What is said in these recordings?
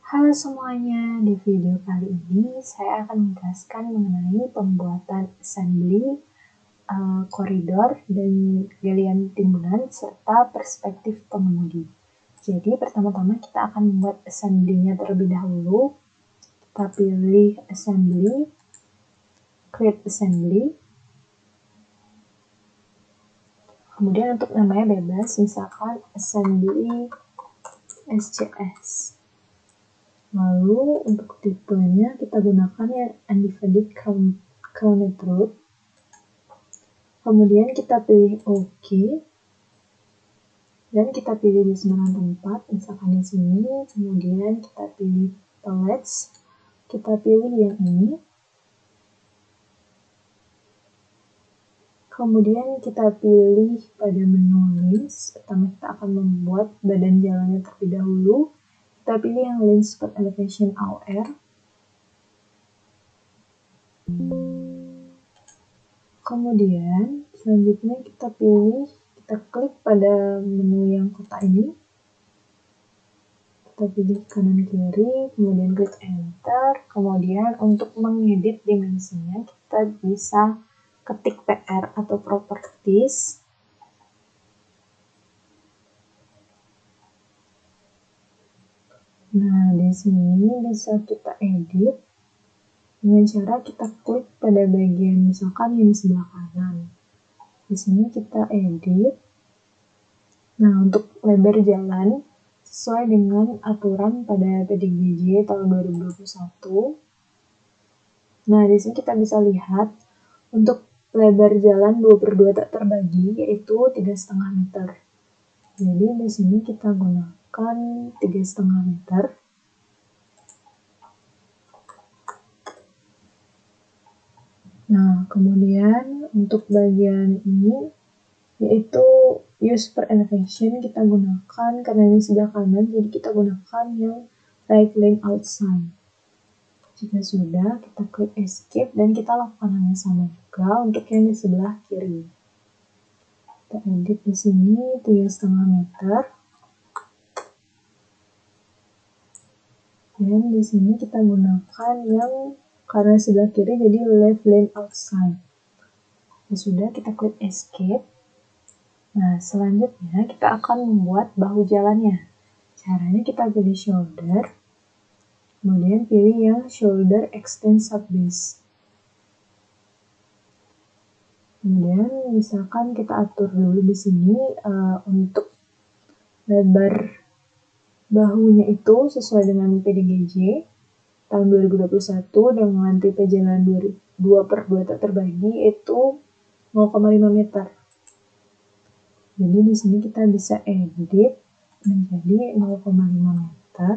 Halo semuanya, di video kali ini saya akan menjelaskan mengenai pembuatan assembly koridor dan galian timbunan serta perspektif pengemudi. Jadi pertama-tama kita akan membuat assembly-nya terlebih dahulu. Kita pilih assembly, create assembly. Kemudian untuk namanya bebas, misalkan assembly SCS. Lalu untuk tipenya kita gunakan yang undivided counted root. Kemudian kita pilih OK. Dan kita pilih di sembarang tempat, misalkan di sini. Kemudian kita pilih palettes. Kita pilih yang ini. Kemudian kita pilih pada menu lens. Pertama kita akan membuat badan jalannya terlebih dahulu. Kita pilih yang lens support elevation AOR. Kemudian selanjutnya kita klik pada menu yang kotak ini. Kita pilih kanan kiri, kemudian klik enter. Kemudian untuk mengedit dimensinya kita bisa ketik PR atau properties. Nah, di sini bisa kita edit dengan cara kita klik pada bagian misalkan yang di sebelah kanan. Di sini kita edit. Nah, untuk lebar jalan sesuai dengan aturan pada PDGJ tahun 2021. Nah, di sini kita bisa lihat untuk lebar jalan 2/2 tak terbagi yaitu 3,5 meter. Jadi di sini kita gunakan 3,5 meter. Nah, kemudian untuk bagian ini yaitu use per elevation kita gunakan karena ini sebelah kanan, jadi kita gunakan yang right lane outside. Jika sudah, kita klik escape dan kita lakukan hal yang sama juga untuk yang di sebelah kiri. Kita edit di sini 3,5 meter. Dan di sini kita gunakan yang karena sebelah kiri jadi left lane outside. Ya sudah, kita klik escape. Nah, selanjutnya kita akan membuat bahu jalannya. Caranya kita pilih shoulder, kemudian pilih yang shoulder extend subbase. Kemudian misalkan kita atur dulu di sini untuk lebar bahunya itu sesuai dengan PDGJ tahun 2021 dengan tipe jalan 2/2 tak terbagi itu 0,5 meter. Jadi di sini kita bisa edit menjadi 0,5 meter.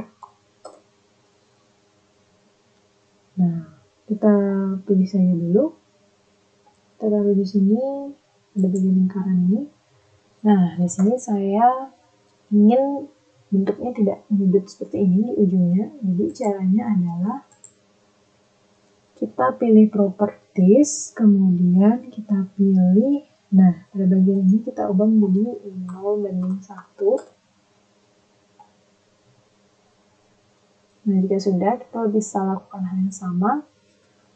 Nah, kita pilih saja dulu. Kita taruh di sini ada bagian lingkaran ini. Nah, di sini saya ingin bentuknya tidak menyudut seperti ini di ujungnya. Jadi caranya adalah kita pilih properties, kemudian kita pilih, nah pada bagian ini kita ubah menjadi 0:1. Nah, jika sudah, kita bisa lakukan hal yang sama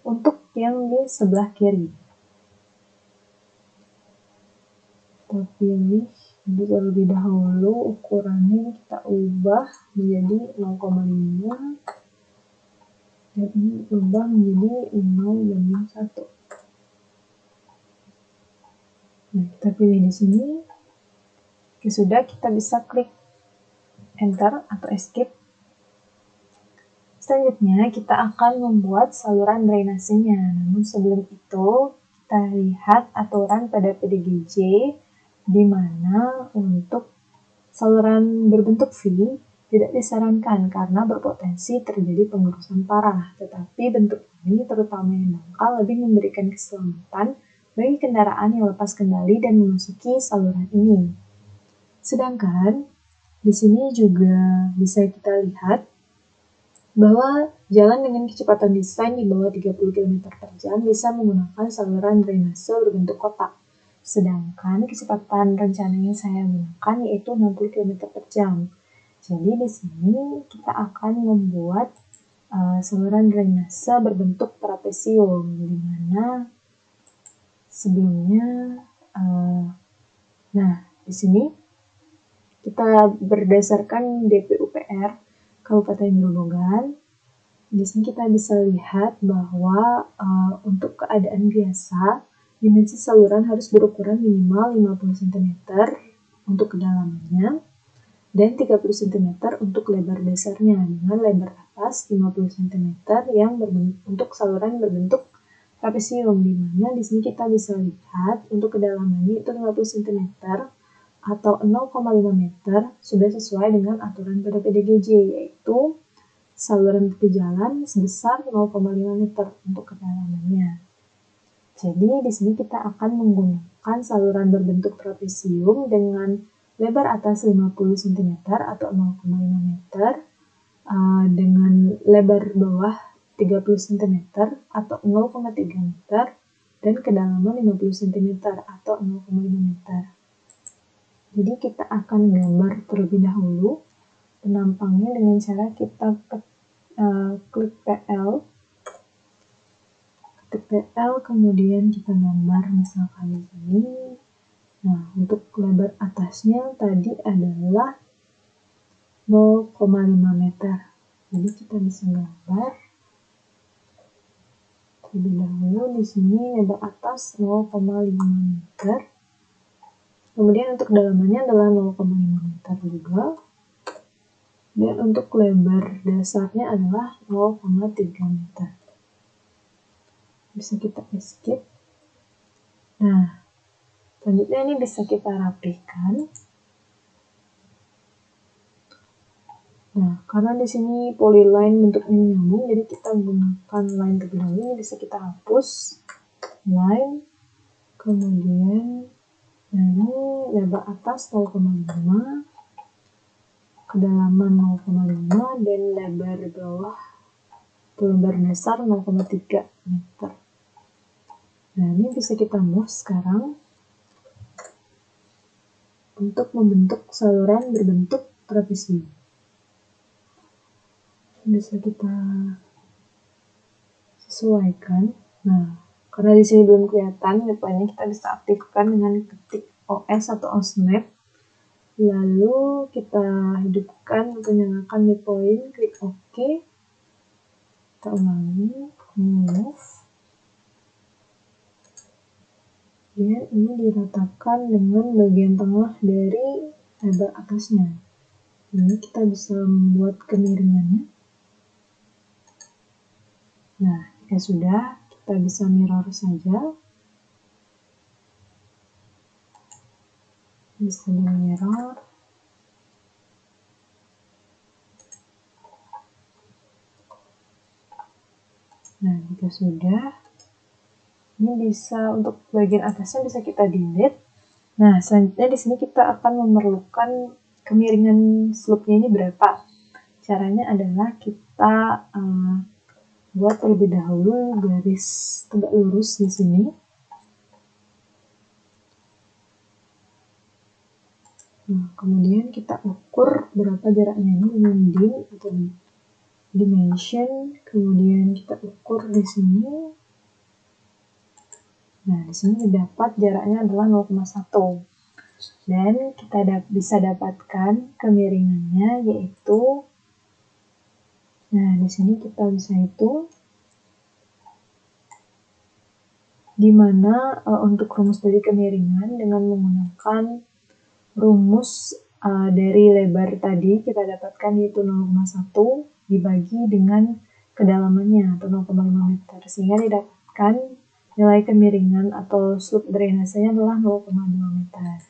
untuk yang di sebelah kiri. Kita pilih terlebih dahulu, ukurannya kita ubah menjadi 0,5 dan ini ubah menjadi 0:1. Nah, kita pilih di sini. Oke, sudah, kita bisa klik enter atau escape. Selanjutnya kita akan membuat saluran drainasenya. Namun sebelum itu kita lihat aturan pada PDGJ di mana untuk saluran berbentuk V tidak disarankan karena berpotensi terjadi pengurusan parah. Tetapi bentuk ini terutama yang dangkal lebih memberikan keselamatan bagi kendaraan yang lepas kendali dan memasuki saluran ini. Sedangkan di sini juga bisa kita lihat bahwa jalan dengan kecepatan desain di bawah 30 km per jam bisa menggunakan saluran drainase berbentuk kotak. Sedangkan kecepatan rencana yang saya gunakan yaitu 60 km per jam. Jadi di sini kita akan membuat saluran drainase berbentuk trapesium, di mana sebelumnya, nah di sini kita berdasarkan DPUPR Kabupaten Grobogan. Di sini kita bisa lihat bahwa untuk keadaan biasa, dimensi saluran harus berukuran minimal 50 cm untuk kedalamannya dan 30 cm untuk lebar dasarnya, dengan lebar atas 50 cm yang untuk saluran berbentuk trapesium, di mana di sini kita bisa lihat untuk kedalamannya itu 50 cm atau 0,5 meter sudah sesuai dengan aturan pada PDGJ, yaitu saluran tepi jalan sebesar 0,5 meter untuk kedalamannya. Jadi di sini kita akan menggunakan saluran berbentuk trapesium dengan lebar atas 50 cm atau 0,5 meter, dengan lebar bawah 30 cm atau 0,3 meter, dan kedalaman 50 cm atau 0,5 meter. Jadi kita akan gambar terlebih dahulu penampangnya dengan cara kita klik PL, kemudian kita gambar misalkan di sini. Nah, untuk lebar atasnya tadi adalah 0,5 meter. Jadi kita bisa gambar terlebih dahulu di sini lebar atas 0,5 meter. Kemudian untuk kedalamannya adalah 0,5 meter juga. Dan untuk lebar dasarnya adalah 0,3 meter. Bisa kita escape. Nah, selanjutnya ini bisa kita rapihkan. Nah, karena di sini polyline bentuknya nyambung, jadi kita gunakan line terlebih dahulu. Ini bisa kita hapus line, kemudian ini lebar atas 0,5, kedalaman 0,5, dan lebar bawah atau lebar dasar 0,3 meter. Nah, ini bisa kita move sekarang untuk membentuk saluran berbentuk trapesium. Bisa kita sesuaikan. Nah, karena di sini belum kelihatan depannya, kita bisa aktifkan dengan ketik OS atau OSMap. Lalu kita hidupkan atau nyalakan midpoint, klik OK. Kita ulangi, move. Dan ini diratakan dengan bagian tengah dari lebar atasnya. Ini kita bisa membuat kemiringannya. Nah, jika sudah, kita bisa mirror saja. Bisa di mirror. Nah, jika sudah, ini bisa untuk bagian atasnya bisa kita delete. Nah, selanjutnya di sini kita akan memerlukan kemiringan slope-nya ini berapa. Caranya adalah kita buat terlebih dahulu garis tegak lurus di sini. Nah, kemudian kita ukur berapa jaraknya ini dengan dim atau dimension, kemudian kita ukur di sini. Nah, di sini didapat jaraknya adalah 0,1. Dan kita bisa dapatkan kemiringannya, yaitu, nah di sini kita bisa hitung, di mana untuk rumus dari kemiringan dengan menggunakan rumus dari lebar tadi kita dapatkan, yaitu 0,1 dibagi dengan kedalamannya atau 0,5 meter, sehingga didapatkan nilai kemiringan atau slope drainasenya adalah 0,2 meter.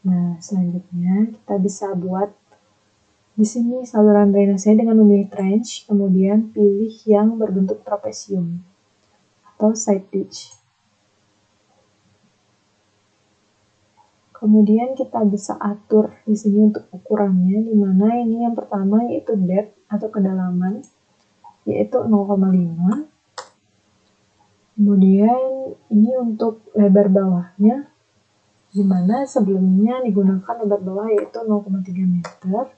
Nah, selanjutnya kita bisa buat di sini saluran drainasenya dengan memilih trench, kemudian pilih yang berbentuk trapesium atau side ditch. Kemudian kita bisa atur di sini untuk ukurannya, di mana ini yang pertama yaitu depth atau kedalaman, yaitu 0,5. Kemudian ini untuk lebar bawahnya, di mana sebelumnya digunakan lebar bawah yaitu 0,3 meter.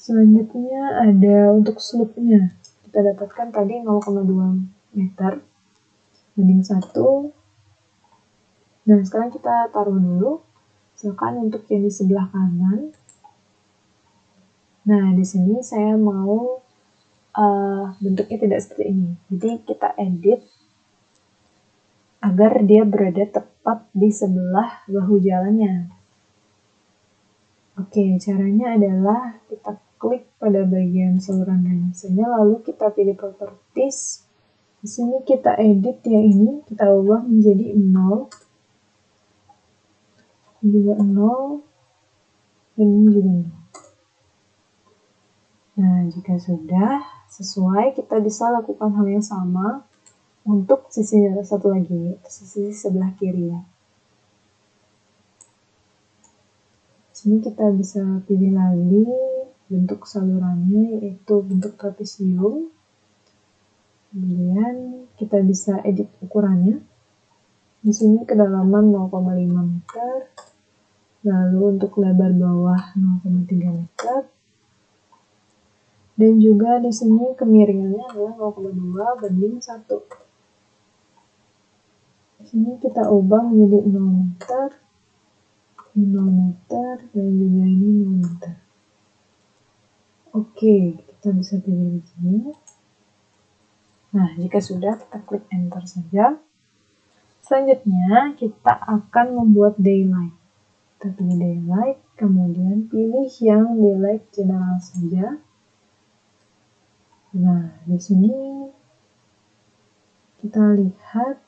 Selanjutnya ada untuk slope-nya. Kita dapatkan tadi 0,2 meter banding 1. Nah, sekarang kita taruh dulu. Misalkan untuk yang di sebelah kanan. Nah, di sini saya mau bentuknya tidak seperti ini. Jadi kita edit agar dia berada tepat di sebelah bahu jalannya. Oke, caranya adalah kita klik pada bagian saluran drainasenya, lalu kita pilih properties. Di sini kita edit yang ini, kita ubah menjadi 0, juga 0, dan ini juga 0. Nah, jika sudah sesuai, kita bisa lakukan hal yang sama untuk sisi satu lagi, sisi sebelah kiri ya. Sini kita bisa pilih lagi bentuk salurannya, yaitu bentuk trapesium. Kemudian kita bisa edit ukurannya. Di sini kedalaman 0,5 meter. Lalu untuk lebar bawah 0,3 meter. Dan juga di sini kemiringannya adalah 0,2 banding 1. Di sini kita ubah menjadi 0 meter, 0 meter, dan juga ini 0 meter. Oke, kita bisa pilih di sini. Nah, jika sudah, kita klik enter saja. Selanjutnya, kita akan membuat daylight. Kita pilih daylight, kemudian pilih yang daylight general saja. Nah, di sini kita lihat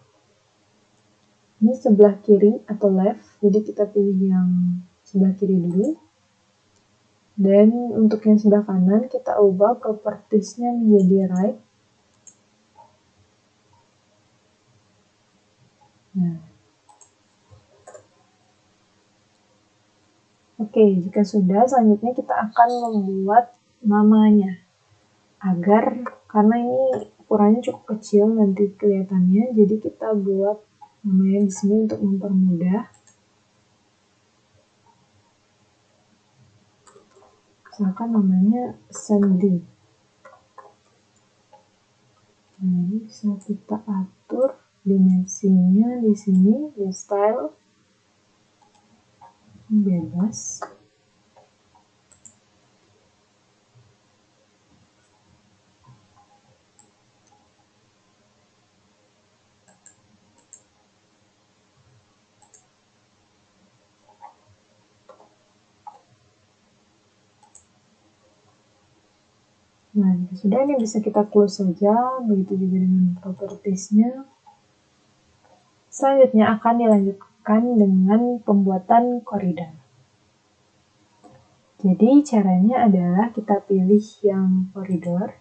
ini sebelah kiri atau left, jadi kita pilih yang sebelah kiri dulu. Dan untuk yang sebelah kanan, kita ubah propertiesnya menjadi right. Nah. Oke, jika sudah, selanjutnya kita akan membuat namanya. Karena ini ukurannya cukup kecil nanti kelihatannya, jadi kita buat namanya di sini untuk mempermudah. Misalkan namanya Sandy. Nah, ini bisa kita atur dimensinya di sini, di style. Bebas. Nah, sudah ini bisa kita close saja, begitu juga dengan propertiesnya. Selanjutnya akan dilanjutkan dengan pembuatan koridor. Jadi caranya adalah kita pilih yang koridor,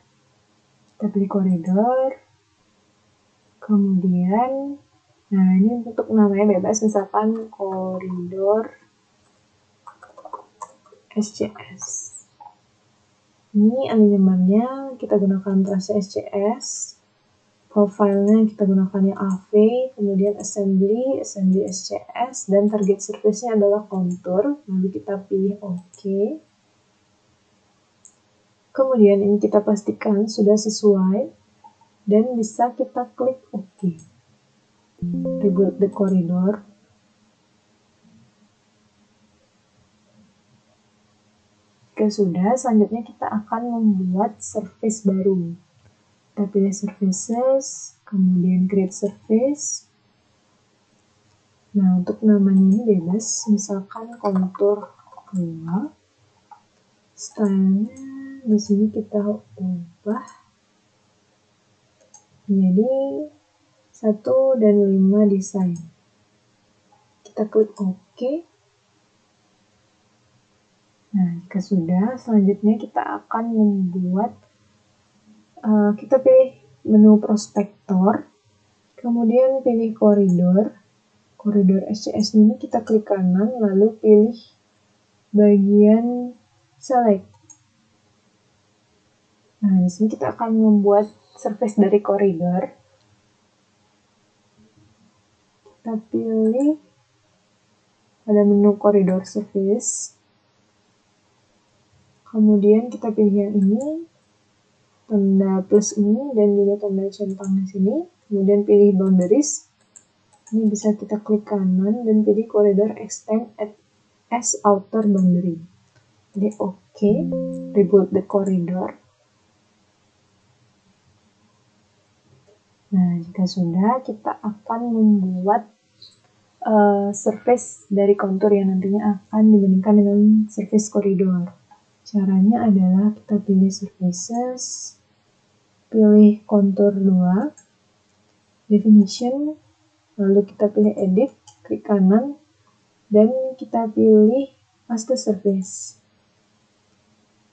kita pilih koridor, kemudian, nah ini untuk namanya bebas, misalkan koridor SCS. Ini alignment-nya kita gunakan trase SCS, profilnya kita gunakan yang AV, kemudian assembly SCS, dan target surface-nya adalah contour, lalu kita pilih OK. Kemudian ini kita pastikan sudah sesuai, dan bisa kita klik OK. Rebuild the corridor. Jika sudah, selanjutnya kita akan membuat surface baru. Kita pilih surfaces, kemudian create surface. Nah, untuk namanya ini bebas, misalkan kontur 2. Stylenya di sini kita ubah menjadi 1 dan 5 desain. Kita klik OK. Nah, jika sudah, selanjutnya kita akan membuat, kita pilih menu prospektor, kemudian pilih koridor SCS ini kita klik kanan, lalu pilih bagian select. Nah, di sini kita akan membuat surface dari koridor. Kita pilih pada menu koridor surface. Kemudian kita pilih yang ini, tanda plus ini, dan juga tanda centang di sini. Kemudian pilih boundaries. Ini bisa kita klik kanan dan pilih corridor extend as outer boundary. Jadi OK, rebuild the corridor. Nah, jika sudah, kita akan membuat surface dari kontur yang nantinya akan dibandingkan dengan surface koridor. Caranya adalah kita pilih surfaces, pilih kontur 2, definition, lalu kita pilih edit, klik kanan, dan kita pilih master surface.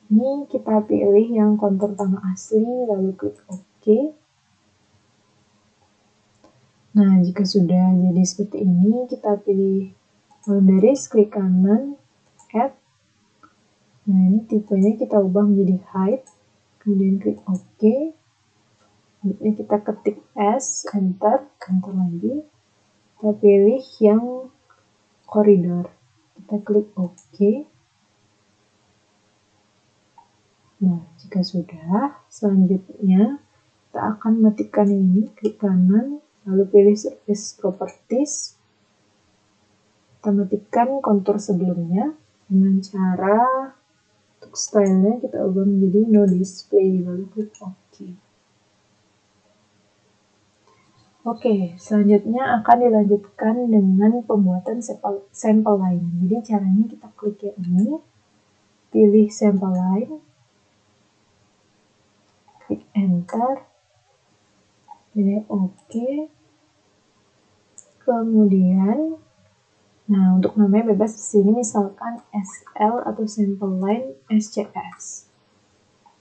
Ini kita pilih yang kontur tanah asli, lalu klik OK. Nah, jika sudah jadi seperti ini, kita pilih boundaries, klik kanan, add. Nah, ini tipenya kita ubah menjadi height, kemudian klik OK. Ini kita ketik S, enter lagi. Kita pilih yang koridor. Kita klik OK. Nah, jika sudah, selanjutnya kita akan matikan ini, klik kanan, lalu pilih surface properties. Kita matikan kontur sebelumnya dengan cara untuk stylenya kita ubah menjadi no display, lalu klik OK. Oke, selanjutnya akan dilanjutkan dengan pembuatan sampel line. Jadi caranya kita klik yang ini, pilih sampel line, klik enter, pilih OK. Kemudian, nah untuk namanya bebas di sini misalkan SL atau sampel line SCS.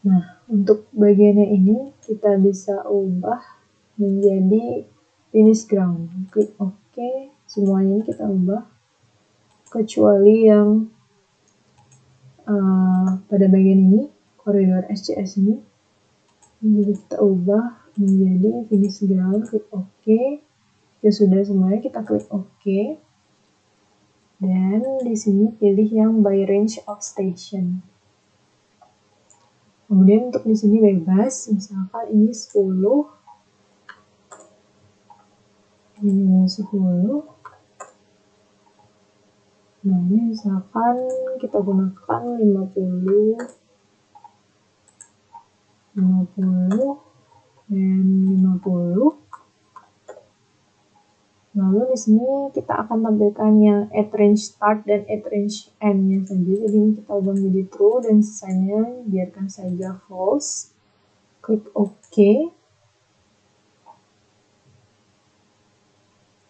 Nah, untuk bagiannya ini kita bisa ubah menjadi finish ground. Klik OK, semuanya ini kita ubah kecuali yang pada bagian ini, koridor SCS ini. Jadi kita ubah menjadi finish ground, klik OK. Ya sudah semuanya, kita klik OK. Dan di sini pilih yang by range of station. Kemudian untuk di sini bebas, misalkan ini 10, ini 10. Nah, ini misalkan kita gunakan 50, dan 50. Lalu di sini kita akan tampilkan yang at range start dan at range end-nya saja. Jadi ini kita ubah menjadi true dan sisanya biarkan saja false. Klik OK.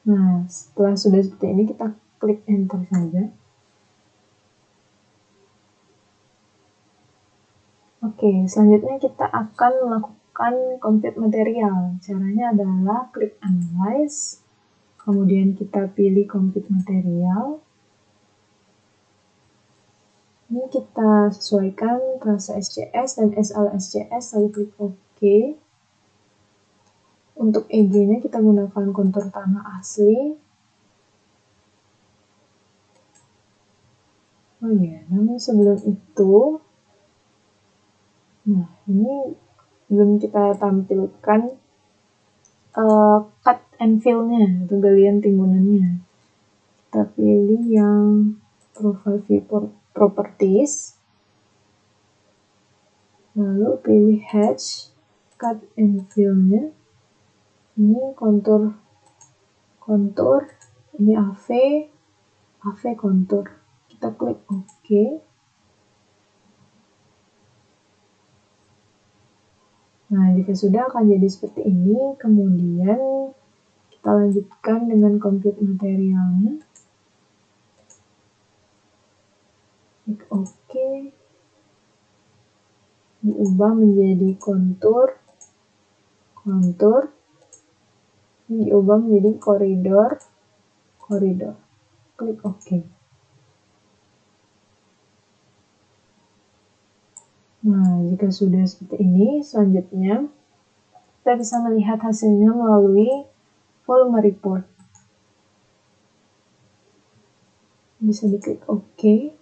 Nah, setelah sudah seperti ini kita klik enter saja. Oke, selanjutnya kita akan melakukan compute material. Caranya adalah klik analyze. Kemudian kita pilih compute material. Ini kita sesuaikan trase SCS dan SL SCS, lalu klik OK. Untuk EG-nya kita gunakan kontur tanah asli. Oh iya, namun sebelum itu, nah ini belum kita tampilkan cut and fill-nya, atau galian timbunannya. Kita pilih yang profile view properties, lalu pilih hatch, cut and fill-nya. Ini kontur, ini AV kontur. Kita klik OK. Nah, jika sudah akan jadi seperti ini, kemudian kita lanjutkan dengan compute materialnya. Klik OK. Diubah menjadi kontur. Diubah menjadi koridor. Klik OK. Nah, jika sudah seperti ini, selanjutnya kita bisa melihat hasilnya melalui volume report. Bisa diklik OK.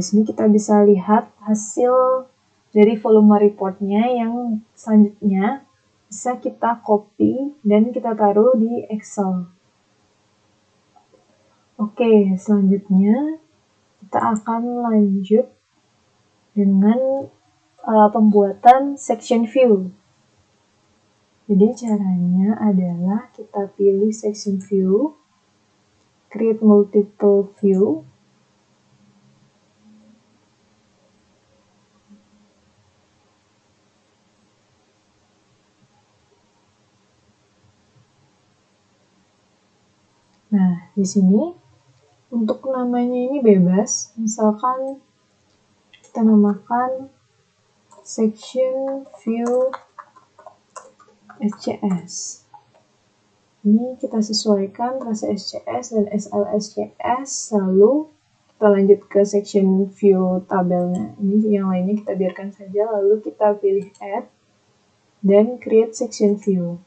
di sini kita bisa lihat hasil dari volume reportnya yang selanjutnya bisa kita copy dan kita taruh di Excel. Oke, selanjutnya kita akan lanjut dengan pembuatan section view. Jadi caranya adalah kita pilih section view, create multiple view, nah, di sini untuk namanya ini bebas, misalkan kita namakan section view SCS. Ini kita sesuaikan rasa SCS dan SLSCS, lalu kita lanjut ke section view tabelnya. Ini yang lainnya kita biarkan saja, lalu kita pilih add dan create section view.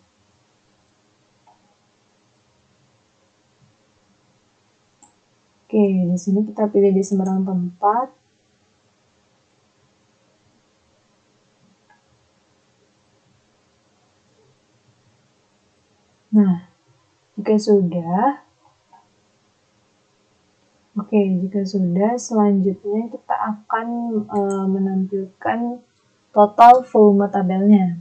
Oke, di sini kita pilih di sembarang tempat. Nah, jika sudah, selanjutnya kita akan menampilkan total volume tabelnya.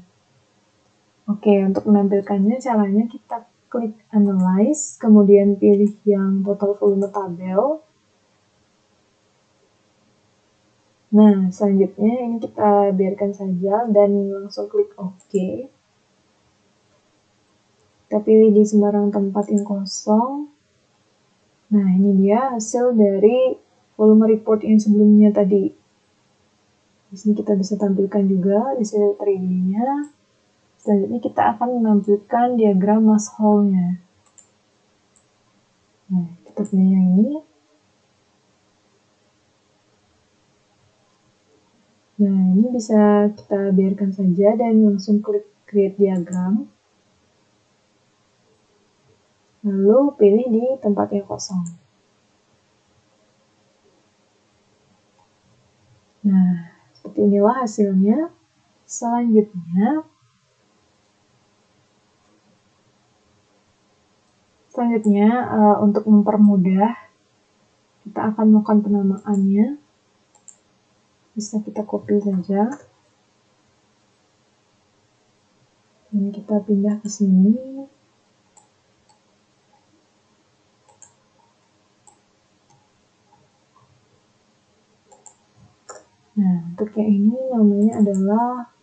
Oke, untuk menampilkannya caranya kita klik Analyze, kemudian pilih yang total volume tabel. Nah, selanjutnya ini kita biarkan saja dan langsung klik OK. Kita pilih di sembarang tempat yang kosong. Nah, ini dia hasil dari volume report yang sebelumnya tadi. Di sini kita bisa tampilkan juga di sini 3D-nya. Selanjutnya kita akan menampilkan diagram mass hole-nya. Nah, kita pilih yang ini. Nah, ini bisa kita biarkan saja dan langsung klik create diagram. Lalu pilih di tempat yang kosong. Nah, seperti inilah hasilnya. Selanjutnya untuk mempermudah, kita akan melakukan penamaannya. Bisa kita copy saja. Dan kita pindah ke sini. Nah, untuk yang ini namanya adalah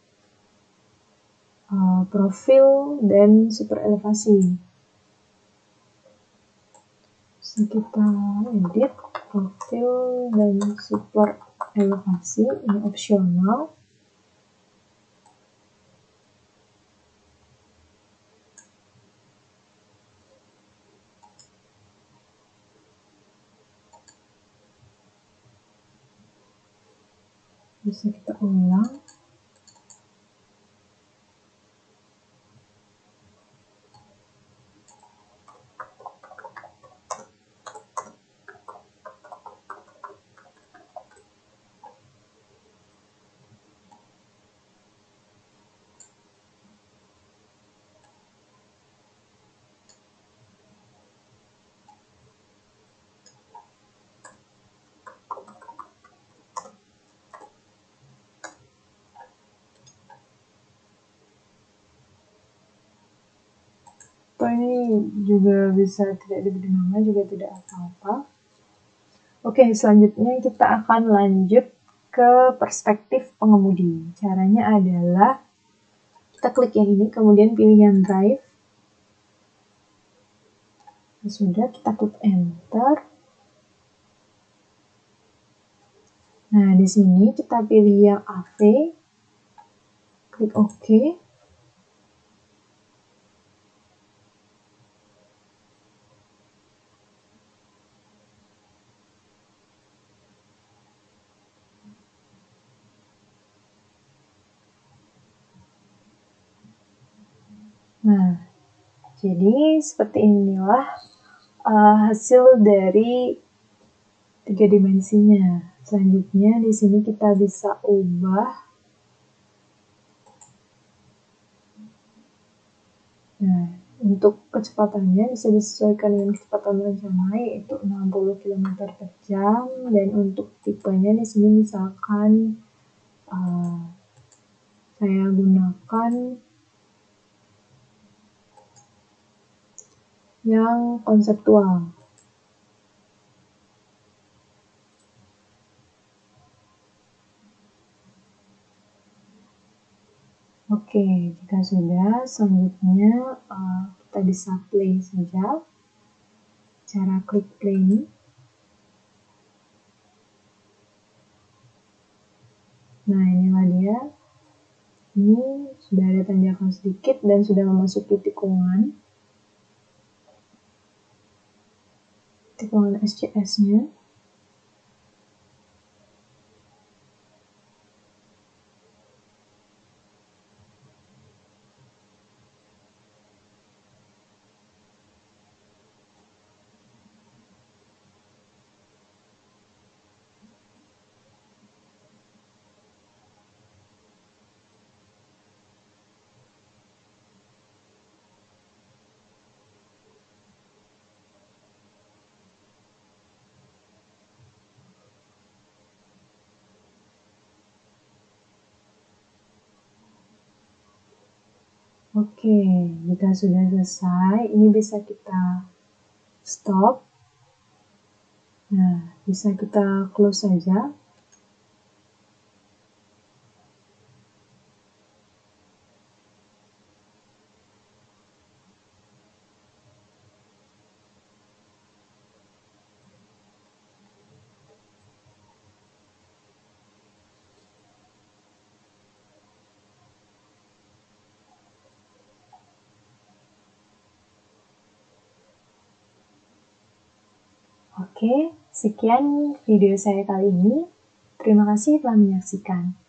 profil dan super elevasi. Bisa kita edit profil dan super elevasi, ini opsional. Bisa kita ulang. Atau ini juga bisa tidak diberi nama, juga tidak apa-apa. Oke, selanjutnya kita akan lanjut ke perspektif pengemudi. Caranya adalah kita klik yang ini, kemudian pilih yang drive. Sudah, kita klik enter. Nah, di sini kita pilih yang AV, klik OK. Nah, jadi seperti inilah hasil dari 3 dimensinya. Selanjutnya di sini kita bisa ubah. Nah, untuk kecepatannya bisa disesuaikan dengan kecepatan rencana, yaitu 60 km per jam, dan untuk tipenya di sini misalkan saya gunakan yang konseptual. Oke, jika sudah, selanjutnya kita bisa play saja. Cara klik play ini. Nah, inilah dia. Ini sudah ada tanjakan sedikit dan sudah memasuki tikungan SCS-nya. Oke, jika sudah selesai, ini bisa kita stop. Nah, bisa kita close saja. Oke, sekian video saya kali ini. Terima kasih telah menyaksikan.